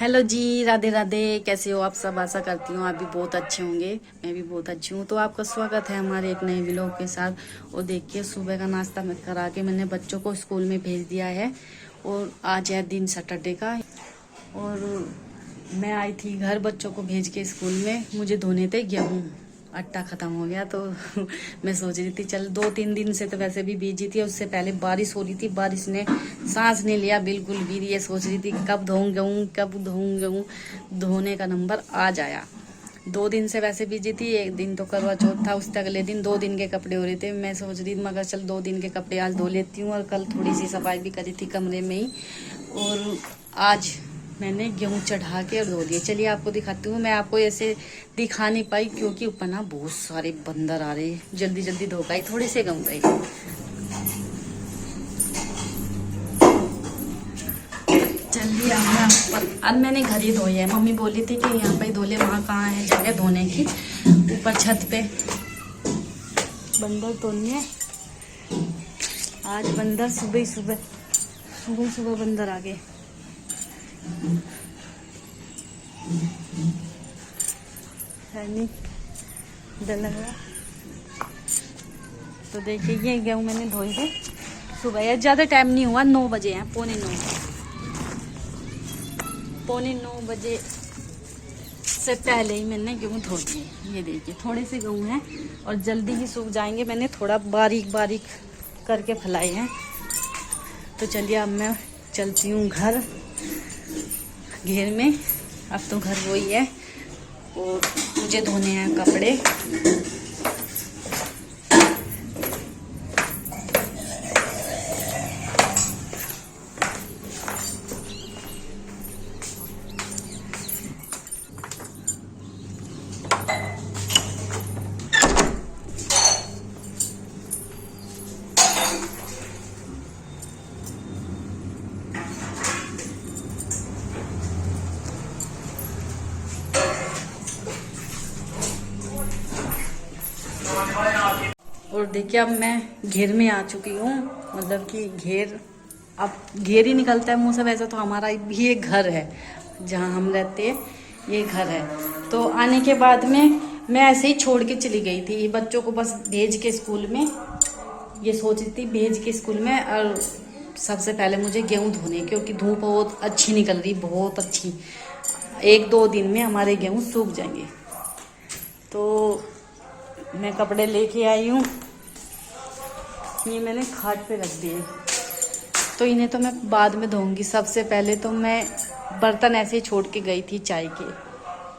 Hello जी, राधे राधे। कैसे हो आप सब? आशा करती हूँ आप भी बहुत अच्छे होंगे। मैं भी बहुत अच्छी हूँ। तो आपका स्वागत है हमारे एक नए व्लॉग के साथ। और देखिए, सुबह का नाश्ता मैं करा के मैंने बच्चों को स्कूल में भेज दिया है। और आज है दिन सैटरडे का। और मैं आई थी घर बच्चों को भेज के स्कूल में। मुझे धोने थे गेहूँ, आटा खत्म हो गया तो मैं सोच रही थी चल 2-3 दिन से तो वैसे भी बिजी थी। उससे पहले बारिश हो रही थी, बारिश ने सांस नहीं लिया बिल्कुल भी। ये सोच रही थी कब धोऊं कब धोऊं। धोने का नंबर आज आया। 2 दिन से वैसे बिजी थी। एक दिन तो करवा चौथ था, उससे अगले दिन 2 दिन के कपड़े हो रहे थे। मैं सोच रही थी मगर चल 2 दिन के कपड़े आज धो लेती हूँ। और कल थोड़ी सी सफाई भी करी थी कमरे में ही। और आज मैंने गेहूं चढ़ा के और धो दिए। चलिए आपको दिखाती हूँ। मैं आपको ऐसे दिखा नहीं पाई क्योंकि ऊपर ना बहुत सारे बंदर आ रहे। जल्दी जल्दी धो पाई, थोड़े से गेहूं गए। चलिए आज मैंने घर ही धोए है। मम्मी बोली थी कि यहाँ पे ही धो ले, वहाँ कहाँ है जगह धोने की। ऊपर छत पे बंदर तो नहीं है आज। बंदर सुबह सुबह बंदर आ गए। है नहीं, डर लग रहा। तो देखिए ये गेहूँ मैंने धोए थे सुबह। यार ज़्यादा टाइम नहीं हुआ, 9 बजे हैं, पौने 9 बजे से पहले ही मैंने गेहूँ धो दिए। ये देखिए थोड़े से गेहूँ हैं और जल्दी ही सूख जाएंगे। मैंने थोड़ा बारीक बारीक करके फैलाए हैं। तो चलिए अब मैं चलती हूँ घेर में। अब तो घर वही है और मुझे धोने हैं कपड़े। और देखिए अब मैं घेर में आ चुकी हूँ। मतलब कि घेर, अब घेर ही निकलता है मुंह से। वैसे तो हमारा भी एक घर है जहाँ हम रहते हैं, ये घर है। तो आने के बाद में मैं ऐसे ही छोड़ के चली गई थी बच्चों को, बस भेज के स्कूल में। ये सोच रही थी भेज के स्कूल में। और सबसे पहले मुझे गेहूँ धोने, क्योंकि धूप बहुत अच्छी निकल रही, बहुत अच्छी। 1-2 दिन में हमारे गेहूँ सूख जाएंगे। तो मैं कपड़े लेके आई हूँ। ये मैंने खाट पे रख दिए। तो इन्हें तो मैं बाद में धोऊंगी। सबसे पहले तो मैं बर्तन ऐसे ही छोड़ के गई थी चाय के।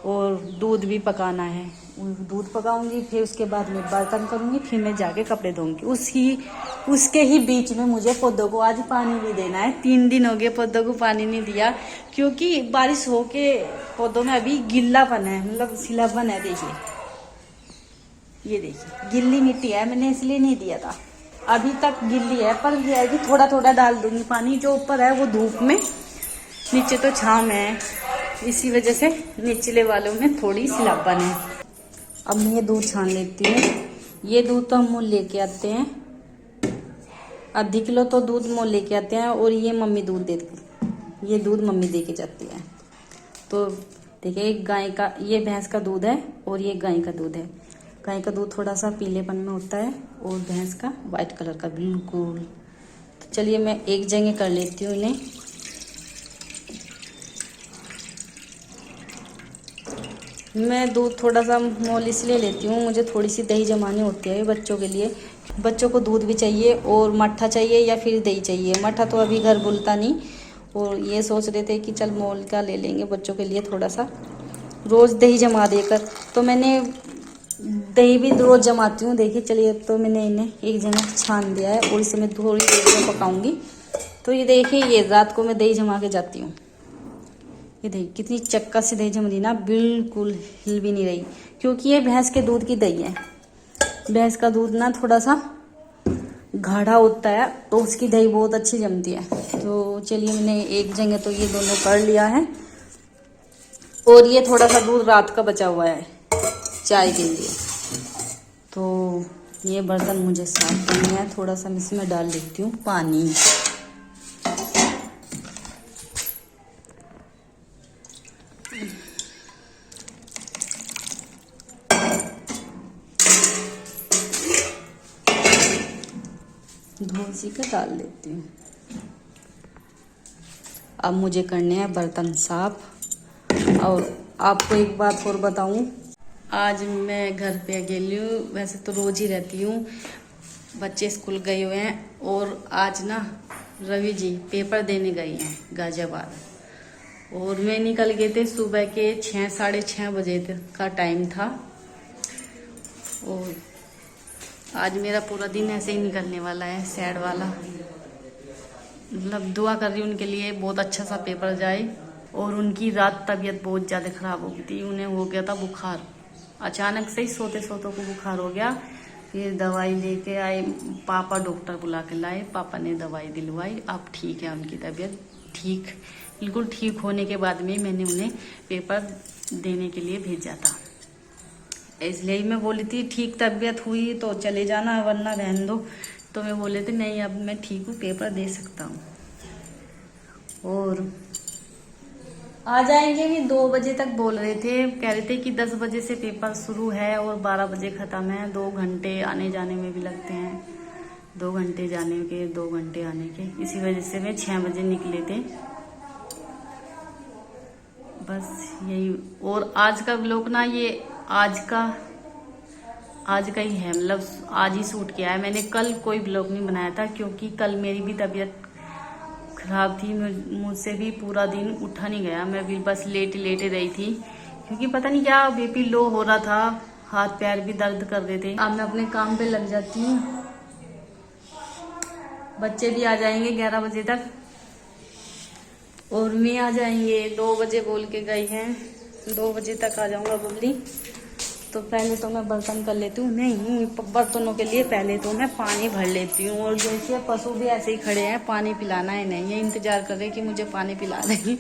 और दूध भी पकाना है, दूध पकाऊंगी। फिर उसके बाद मैं बर्तन करूंगी, फिर मैं जाके कपड़े धोऊंगी। उसके ही बीच में मुझे पौधों को आज पानी भी देना है। 3 दिन हो गए पौधों को पानी नहीं दिया, क्योंकि बारिश हो के पौधों में अभी गिल्लापन है, मतलब सिलापन है। देखिए ये देखिए गिल्ली मिट्टी है, मैंने इसलिए नहीं दिया था। अभी तक गिल्ली है, पर ये है कि थोड़ा थोड़ा डाल दूंगी पानी। जो ऊपर है वो धूप में, नीचे तो छांव में है, इसी वजह से निचले वालों में थोड़ी सिलापन है। अब मैं ये दूध छान लेती हूँ। ये दूध तो हम मोल लेके आते हैं, आधी किलो तो दूध मोल लेके आते हैं। और ये मम्मी दूध देती, ये दूध मम्मी दे के जाती है। तो देखिए एक गाय का, ये भैंस का दूध है और ये गाय का दूध है। गाय का दूध थोड़ा सा पीलेपन में होता है और भैंस का वाइट कलर का बिल्कुल। तो चलिए मैं एक जगह कर लेती हूँ इन्हें। मैं दूध थोड़ा सा मोल इसलिए लेती हूँ, मुझे थोड़ी सी दही जमानी होती है बच्चों के लिए। बच्चों को दूध भी चाहिए और मट्ठा चाहिए या फिर दही चाहिए। मट्ठा तो अभी घर बुलता नहीं। और ये सोच रहे थे कि चल मोल का ले लेंगे बच्चों के लिए थोड़ा सा, रोज़ दही जमा देकर। तो मैंने दही भी रोज़ जमाती हूँ। देखिए चलिए, तो मैंने इन्हें एक जगह छान दिया है और इसे मैं थोड़ी देर में पकाऊंगी। तो ये देखिए, ये रात को मैं दही जमा के जाती हूँ। ये दही कितनी चक्का से दही जम रही ना, बिल्कुल हिल भी नहीं रही, क्योंकि ये भैंस के दूध की दही है। भैंस का दूध ना थोड़ा सा गाढ़ा होता है, तो उसकी दही बहुत अच्छी जमती है। तो चलिए मैंने एक जगह तो ये दोनों कर लिया है। और ये थोड़ा सा दूध रात का बचा हुआ है चाय के लिए। तो ये बर्तन मुझे साफ करना है। थोड़ा सा इसमें डाल लेती हूँ पानी। धोसी का डाल लेती हूँ। अब मुझे करने हैं बर्तन साफ। और आपको एक बात और बताऊँ, आज मैं घर पे अकेली हूँ। वैसे तो रोज ही रहती हूँ, बच्चे स्कूल गए हुए हैं। और आज ना रवि जी पेपर देने गए हैं गाजियाबाद। और मैं निकल गए थे सुबह के 6 साढ़े 6 बजे का टाइम था। और आज मेरा पूरा दिन ऐसे ही निकलने वाला है, सैड वाला। मतलब दुआ कर रही हूँ उनके लिए बहुत अच्छा सा पेपर जाए। और उनकी रात तबीयत बहुत ज़्यादा ख़राब हो गई थी, उन्हें हो गया था बुखार। अचानक से ही सोते सोते को बुखार हो गया। फिर दवाई लेके आए, पापा डॉक्टर बुला के लाए, पापा ने दवाई दिलवाई। अब ठीक है उनकी तबीयत, ठीक बिल्कुल ठीक होने के बाद में मैंने उन्हें पेपर देने के लिए भेजा था। इसलिए ही मैं बोली थी ठीक तबीयत हुई तो चले जाना, वरना रहने दो। तो मैं बोले थे नहीं अब मैं ठीक हूँ, पेपर दे सकता हूँ। और आ जाएंगे भी 2 बजे तक बोल रहे थे, कह रहे थे कि 10 बजे से पेपर शुरू है और 12 बजे ख़त्म है। 2 घंटे आने जाने में भी लगते हैं, 2 घंटे जाने के 2 घंटे आने के। इसी वजह से मैं 6 बजे निकले थे। बस यही। और आज का व्लॉग ना ये आज का ही है, मतलब आज ही शूट किया है मैंने। कल कोई व्लॉग नहीं बनाया था क्योंकि कल मेरी भी तबीयत खराब थी। मुझसे भी पूरा दिन उठा नहीं गया, मैं भी बस लेटे रही थी क्योंकि पता नहीं क्या बीपी लो हो रहा था, हाथ पैर भी दर्द कर रहे थे। अब मैं अपने काम पे लग जाती हूँ। बच्चे भी आ जाएंगे 11 बजे तक और मैं आ जाएंगे 2 बजे बोल के गई हैं। 2 बजे तक आ जाऊंगा बबली। तो पहले तो मैं बर्तन कर लेती हूँ। नहीं, बर्तनों के लिए पहले तो मैं पानी भर लेती हूँ। और जैसे पशु भी ऐसे ही खड़े हैं, पानी पिलाना है नहीं, ये इंतजार कर रहे कि मुझे पानी पिला देंगे।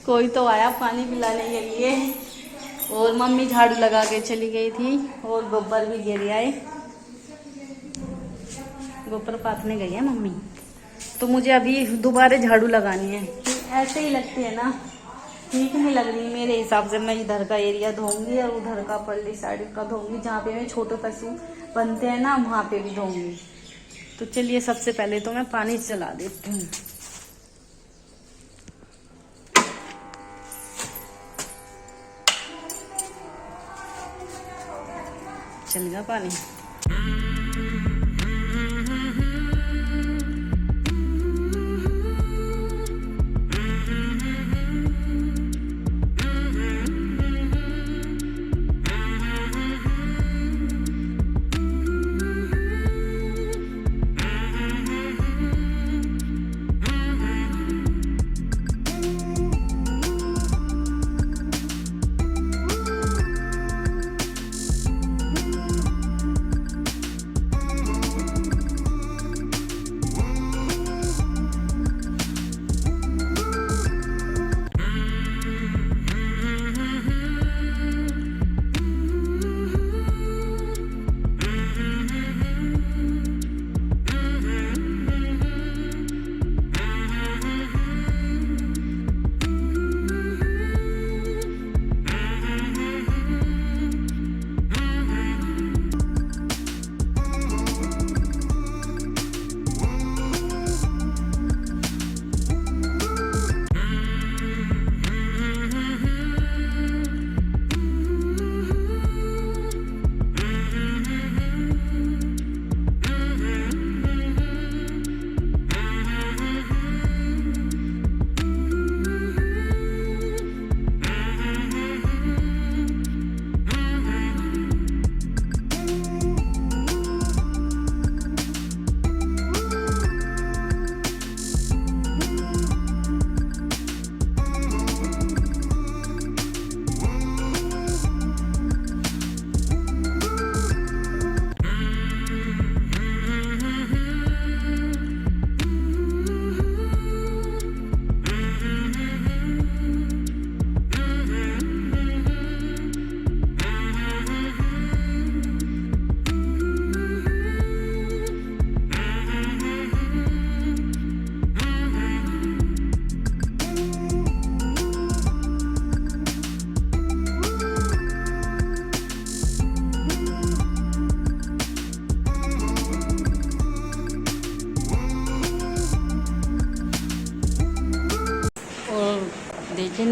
कोई तो आया पानी पिलाने के लिए। और मम्मी झाड़ू लगा के चली गई थी और गोबर भी गिर आए, गोबर पाथने गई है मम्मी। तो मुझे अभी दोबारा झाड़ू लगानी है। ऐसे ही लगती है ना, ठीक नहीं लग रही मेरे हिसाब से। मैं इधर का एरिया धोऊंगी और उधर का परली साइड का धोऊंगी, जहाँ पे मैं छोटे पशु बनते हैं ना वहाँ पे भी धोऊंगी। तो चलिए सबसे पहले तो मैं पानी चला देती हूँ। चल गया पानी।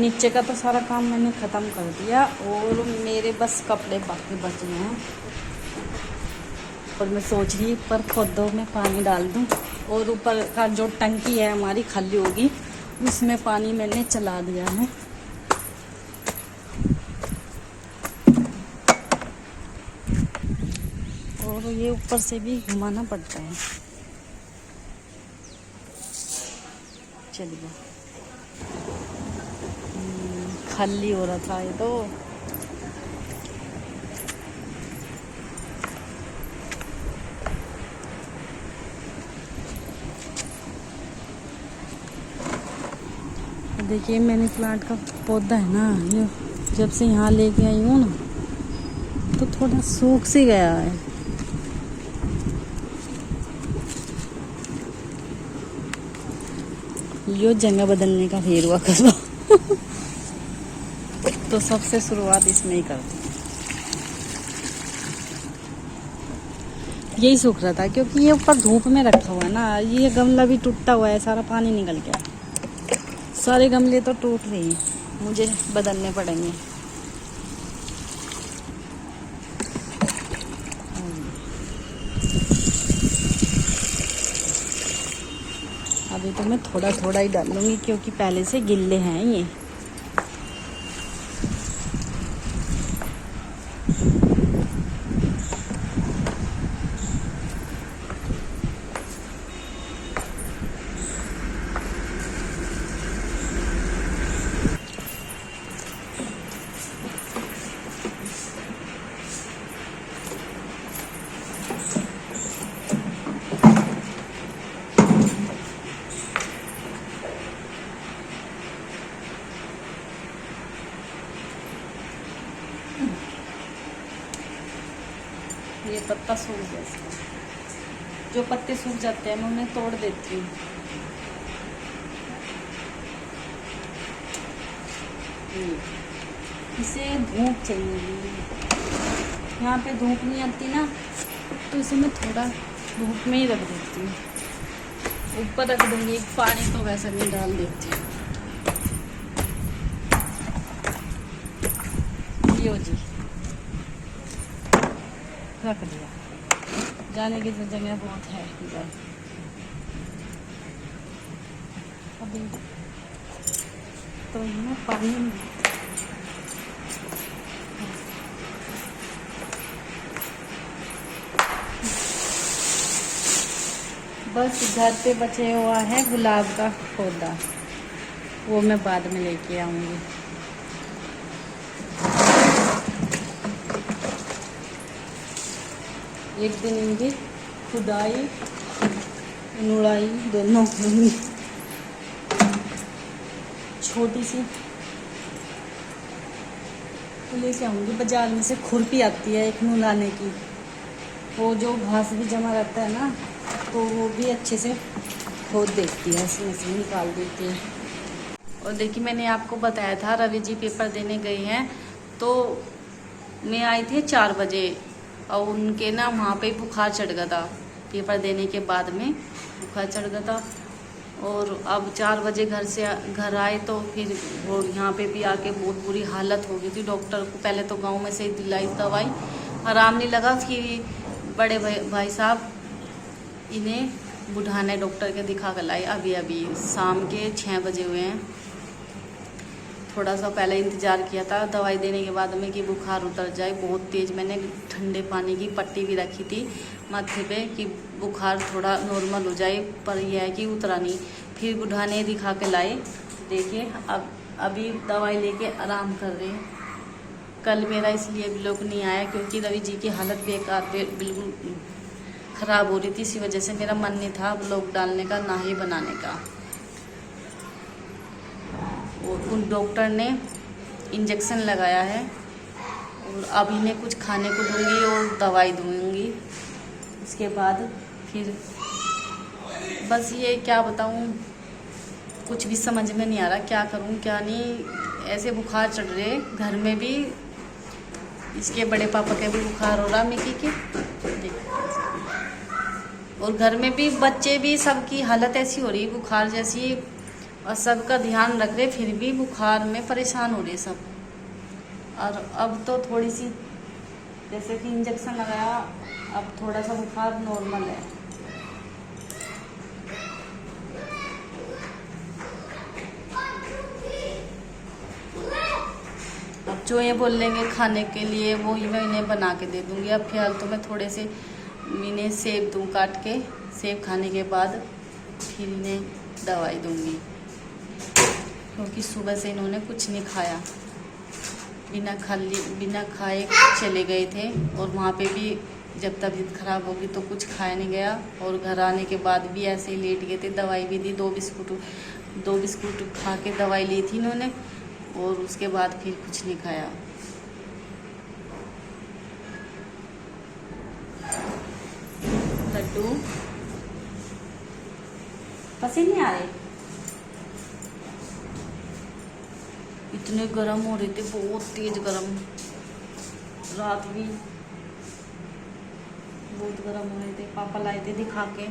नीचे का तो सारा काम मैंने ख़त्म कर दिया और मेरे बस कपड़े बाकी बच गए हैं। और मैं सोच रही ऊपर पौधों में पानी डाल दूं और ऊपर का जो टंकी है हमारी खाली होगी उसमें पानी मैंने चला दिया है। और ये ऊपर से भी घुमाना पड़ता है। चलिए खाली हो रहा था ये तो। देखिए मैंने प्लांट का पौधा है ना, ये जब से यहाँ लेके आई हूँ ना तो थोड़ा सूख सी गया है। यो जगह बदलने का फेर हुआ कर लो तो सबसे शुरुआत इसमें ही करती हूँ। यही सूख रहा था क्योंकि ये ऊपर धूप में रखा हुआ है ना, ये गमला भी टूटा हुआ है, सारा पानी निकल गया। सारे गमले तो टूट रहे हैं, मुझे बदलने पड़ेंगे। अभी तो मैं थोड़ा थोड़ा ही डालूंगी क्योंकि पहले से गिल्ले हैं ये। ये पत्ता सूख गया इसका। जो पत्ते सूख जाते हैं मैं उन्हें तोड़ देती हूँ। इसे धूप चाहिए, यहाँ पे धूप नहीं आती ना तो इसे मैं थोड़ा धूप में ही रख देती हूँ। ऊपर रख दूँगी, पानी तो वैसा नहीं डाल देती हूँ। यो जी रख दिया, जाने की जगह बहुत है इधर। अभी तो ये पानी बस घर पे बचे हुआ है गुलाब का पौधा, वो मैं बाद में लेके आऊँगी। एक दिन इनकी खुदाई नुड़ाई दोनों होंगी। छोटी सी लेके आऊँगी, बाजार में से खुरपी आती है एक नुलाने की, वो जो घास भी जमा रहता है ना तो वो भी अच्छे से खोद देती है, इसमें से निकाल देती है। और देखिए मैंने आपको बताया था रवि जी पेपर देने गए हैं, तो मैं आई थी 4 बजे और उनके ना वहाँ पे बुखार चढ़ गया था। पेपर देने के बाद में बुखार चढ़ गया था और अब 4 बजे घर आए तो फिर वो यहाँ पे भी आके बहुत बुरी हालत हो गई थी। डॉक्टर को पहले तो गांव में से ही दिलाई दवाई, आराम नहीं लगा। फिर बड़े भाई साहब इन्हें बुढ़ाने डॉक्टर के दिखा कर लाई। अभी शाम के 6 बजे हुए हैं। थोड़ा सा पहले इंतज़ार किया था दवाई देने के बाद में कि बुखार उतर जाए बहुत तेज़। मैंने ठंडे पानी की पट्टी भी रखी थी माथे पे कि बुखार थोड़ा नॉर्मल हो जाए, पर यह है कि उतरा नहीं। फिर बुढ़ाने दिखा के लाए, देखिए अब अभी दवाई लेके आराम कर रहे हैं। कल मेरा इसलिए ब्लॉग नहीं आया क्योंकि रवि जी की हालत बेकार बिल्कुल ख़राब हो रही थी, इसी वजह से मेरा मन नहीं था ब्लॉग डालने का, ना ही बनाने का। और उन डॉक्टर ने इंजेक्शन लगाया है और अब इन्हें कुछ खाने को दूंगी और दवाई दूंगी। इसके बाद फिर बस ये क्या बताऊं, कुछ भी समझ में नहीं आ रहा क्या करूं क्या नहीं। ऐसे बुखार चढ़ रहे, घर में भी इसके बड़े पापा के भी बुखार हो रहा, मिकी के और घर में भी बच्चे भी, सबकी हालत ऐसी हो रही बुखार जैसी। और सबका ध्यान रख रहे, फिर भी बुखार में परेशान हो रहे सब। और अब तो थोड़ी सी जैसे कि इंजेक्शन लगाया, अब थोड़ा सा बुखार नॉर्मल है। अब जो ये बोल लेंगे खाने के लिए वो ही मैं इन्हें बना के दे दूँगी। अब फिलहाल तो मैं थोड़े से इन्हें सेब दूँ काट के, सेब खाने के बाद फिर इन्हें दवाई दूँगी, क्योंकि सुबह से इन्होंने कुछ नहीं खाया, बिना खाए चले गए थे। और वहाँ पे भी जब तबीयत ख़राब होगी तो कुछ खाया नहीं गया, और घर आने के बाद भी ऐसे ही लेट गए थे। दवाई भी दी, दो बिस्कुट खा के दवाई ली थी इन्होंने, और उसके बाद फिर कुछ नहीं खाया। लड्डू पसीने आ रहे, इतने गर्म हो रहे थे, बहुत तेज गर्म। रात भी बहुत गर्म हो रहे थे। पापा लाए थे दिखा के।